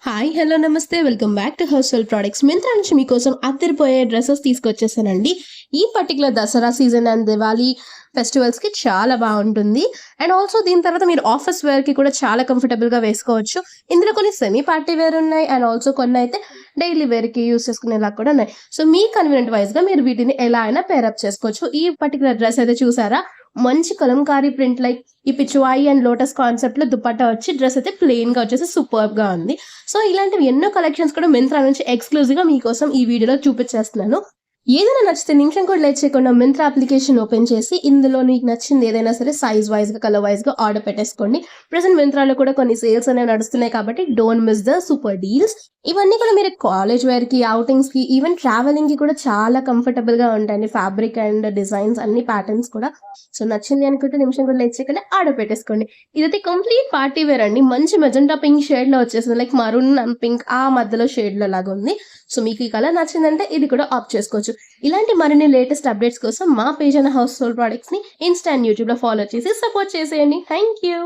Hi hello నమస్తే welcome back to household products. Myntra నుంచి మీకోసం అద్దరిపోయే డ్రెస్సెస్ తీసుకొచ్చేసానండి. ఈ particular Dasara season and Diwali ఫెస్టివల్స్కి చాలా బాగుంటుంది. అండ్ ఆల్సో దీని తర్వాత మీరు ఆఫీస్ వేర్కి కూడా చాలా కంఫర్టబుల్గా వేసుకోవచ్చు. ఇందులో కొన్ని సెమీ పార్టీ వేర్ ఉన్నాయి అండ్ ఆల్సో కొన్ని అయితే డైలీ వేర్కి యూస్ చేసుకునేలా కూడా ఉన్నాయి. సో మీ కన్వీనియంట్ వైజ్గా మీరు వీటిని ఎలా అయినా పేరప్ చేసుకోవచ్చు. ఈ పర్టికులర్ డ్రెస్ అయితే చూసారా, మంచి కలంకారీ ప్రింట్ లైక్ ఈ పిచ్వాయి అండ్ లోటస్ కాన్సెప్ట్ లో దుపట్టా వచ్చి డ్రెస్ అయితే ప్లెయిన్ గా వచ్చేసి సూపర్ గా ఉంది. సో ఇలాంటివి ఎన్నో కలెక్షన్స్ కూడా మింత్రా నుంచి ఎక్స్క్లూజివ్ గా మీకోసం ఈ వీడియోలో చూపించేస్తున్నాను. ఏదైనా నచ్చితే నిమిషం కూడా లేట్ చేయకుండా మింత్రా అప్లికేషన్ ఓపెన్ చేసి ఇందులో నీకు నచ్చింది ఏదైనా సరే సైజ్ వైజ్ గా కలర్ వైజ్ గా ఆర్డర్ పెట్టేసుకోండి. ప్రెసెంట్ మింత్రాలో కూడా కొన్ని సేల్స్ అనేవి నడుస్తున్నాయి కాబట్టి don't miss the super deals. ఇవన్నీ కూడా మీరు కాలేజ్ వేర్ కి, అవుటింగ్స్ కి, ఈవెన్ ట్రావెలింగ్ కి కూడా చాలా కంఫర్టబుల్ గా ఉంటాయండి. ఫ్యాబ్రిక్ అండ్ డిజైన్స్ అన్ని ప్యాటర్న్స్ కూడా. సో నచ్చింది అనుకుంటే నిమిషం కూడా లేట్ చేయకుండా ఆర్డర్ పెట్టేసుకోండి. ఇదైతే కంప్లీట్ పార్టీ వేర్ అండి. మంచి మెజెంటా పింక్ షేడ్ లో వచ్చేసింది, లైక్ మరూన్ అండ్ పింక్ ఆ మధ్యలో షేడ్ లో లాగా ఉంది. సో మీకు ఈ కలర్ నచ్చిందంటే ఇది కూడా ఆప్ట్ చేసుకోవచ్చు. ఇలాంటి మరిన్ని లేటెస్ట్ అప్డేట్స్ కోసం మా పేజ్ అయిన హౌస్ హోల్డ్ ప్రొడక్ట్స్ ని ఇన్స్టా అండ్ యూట్యూబ్ లో ఫాలో చేసి సపోర్ట్ చేసేయండి. Thank you.